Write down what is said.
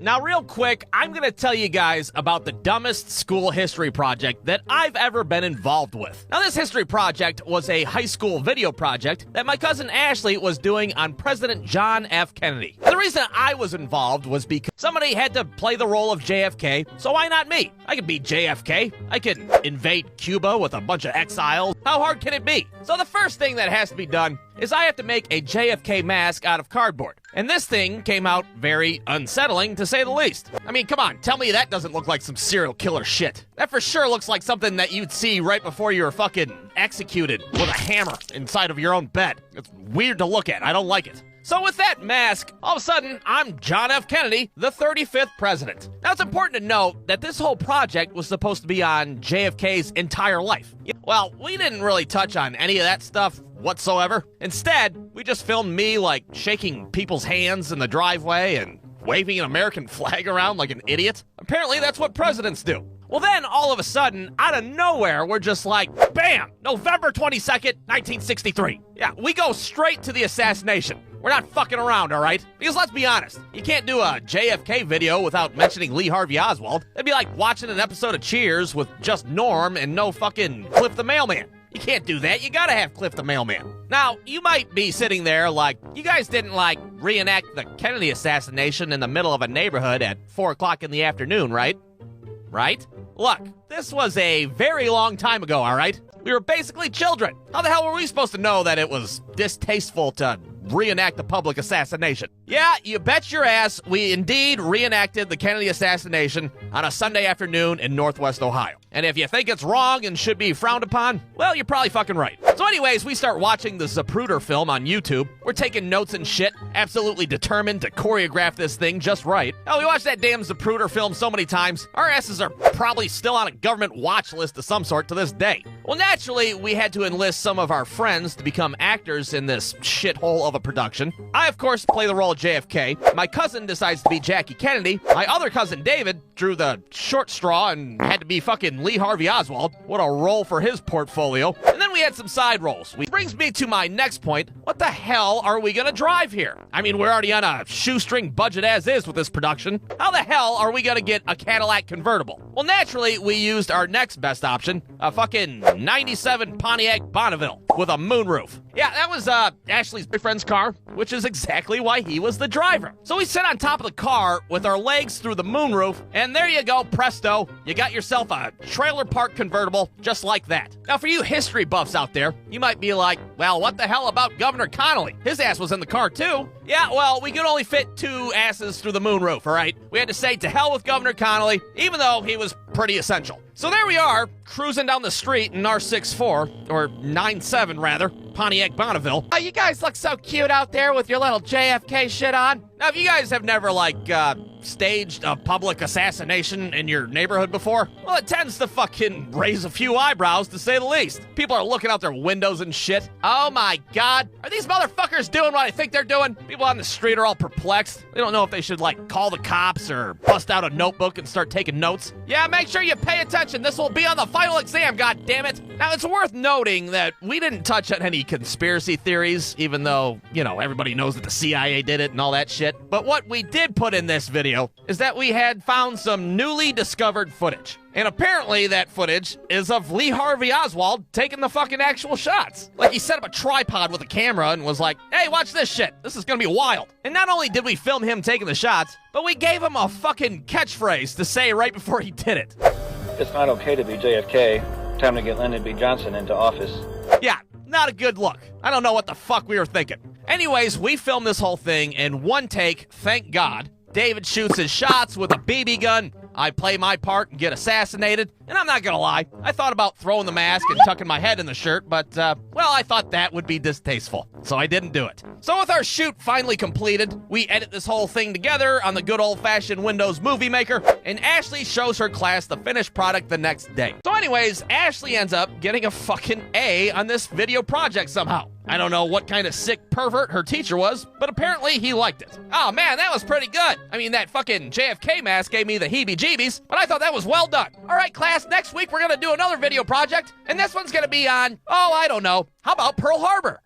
Now, real quick, I'm going to tell you guys about the dumbest school history project that I've ever been involved with. Now, this history project was a high school video project that my cousin Ashley was doing on President John F. Kennedy. The reason I was involved was because somebody had to play the role of JFK, so why not me? I could be JFK. I could invade Cuba with a bunch of exiles. How hard can it be? So the first thing that has to be done is I have to make a JFK mask out of cardboard. And this thing came out very unsettling, to say the least. I mean, come on, tell me that doesn't look like some serial killer shit. That for sure looks like something that you'd see right before you were fucking executed with a hammer inside of your own bed. It's weird to look at. I don't like it. So with that mask, all of a sudden, I'm John F. Kennedy, the 35th president. Now, it's important to note that this whole project was supposed to be on JFK's entire life. Well, we didn't really touch on any of that stuff whatsoever. Instead, we just filmed me, like, shaking people's hands in the driveway and waving an American flag around like an idiot. Apparently, that's what presidents do. Well, then, all of a sudden, out of nowhere, we're just like, bam! November 22nd, 1963. Yeah, we go straight to the assassination. We're not fucking around, all right? Because let's be honest, you can't do a JFK video without mentioning Lee Harvey Oswald. It'd be like watching an episode of Cheers with just Norm and no fucking Cliff the Mailman. You can't do that. You gotta have Cliff the Mailman. Now, you might be sitting there like, you guys didn't, like, reenact the Kennedy assassination in the middle of a neighborhood at 4 o'clock in the afternoon, right? Right? Look, this was a very long time ago, all right? We were basically children. How the hell were we supposed to know that it was distasteful to reenact the public assassination? Yeah, you bet your ass we indeed reenacted the Kennedy assassination on a Sunday afternoon in Northwest Ohio. And if you think it's wrong and should be frowned upon, well, you're probably fucking right. So anyways, we start watching the Zapruder film on YouTube. We're taking notes and shit, absolutely determined to choreograph this thing just right. Hell, we watched that damn Zapruder film so many times, our asses are probably still on a government watch list of some sort to this day. Well, naturally, we had to enlist some of our friends to become actors in this shithole of a production. I, of course, play the role of JFK. My cousin decides to be Jackie Kennedy. My other cousin, David, drew the short straw and had to be fucking Lee Harvey Oswald. What a role for his portfolio. And then we had some side roles. Which brings me to my next point. What the hell are we gonna drive here? I mean, we're already on a shoestring budget as is with this production. How the hell are we gonna get a Cadillac convertible? Well, naturally, we used our next best option, a fucking 97 Pontiac Bonneville with a moonroof. Yeah, that was Ashley's boyfriend's car, which is exactly why he was the driver. So we sit on top of the car with our legs through the moonroof, and there you go, presto, you got yourself a trailer park convertible just like that. Now, for you history buffs out there, you might be like, well, what the hell about Governor Connolly? His ass was in the car too. Yeah, well, we could only fit 2 asses through the moonroof, all right? We had to say to hell with Governor Connolly, even though he was pretty essential. So there we are, cruising down the street in our 6'4", or 9'7", rather, Pontiac Bonneville. Oh, you guys look so cute out there with your little JFK shit on. Now, if you guys have never, like, staged a public assassination in your neighborhood before, well, it tends to fucking raise a few eyebrows, to say the least. People are looking out their windows and shit. Oh my god, are these motherfuckers doing what I think they're doing? People on the street are all perplexed. They don't know if they should, like, call the cops or bust out a notebook and start taking notes. Yeah, make sure you pay attention. This will be on the final exam, god damn it. Now, it's worth noting that we didn't touch on any conspiracy theories, even though, you know, everybody knows that the CIA did it and all that shit. But what we did put in this video is that we had found some newly discovered footage. And apparently that footage is of Lee Harvey Oswald taking the fucking actual shots. Like, he set up a tripod with a camera and was like, hey, watch this shit. This is gonna be wild. And not only did we film him taking the shots, but we gave him a fucking catchphrase to say right before he did it. It's not okay to be JFK. Time to get Lyndon B. Johnson into office. Yeah, not a good look. I don't know what the fuck we were thinking. Anyways, we filmed this whole thing in one take, thank God. David shoots his shots with a BB gun. I play my part and get assassinated. And I'm not gonna lie, I thought about throwing the mask and tucking my head in the shirt, but, well, I thought that would be distasteful, so I didn't do it. So with our shoot finally completed, we edit this whole thing together on the good old-fashioned Windows Movie Maker, and Ashley shows her class the finished product the next day. So anyways, Ashley ends up getting a fucking A on this video project somehow. I don't know what kind of sick pervert her teacher was, but apparently he liked it. Oh man, that was pretty good. I mean, that fucking JFK mask gave me the heebie-jeebies, but I thought that was well done. All right, class, next week we're gonna do another video project, and this one's gonna be on, oh, I don't know, how about Pearl Harbor?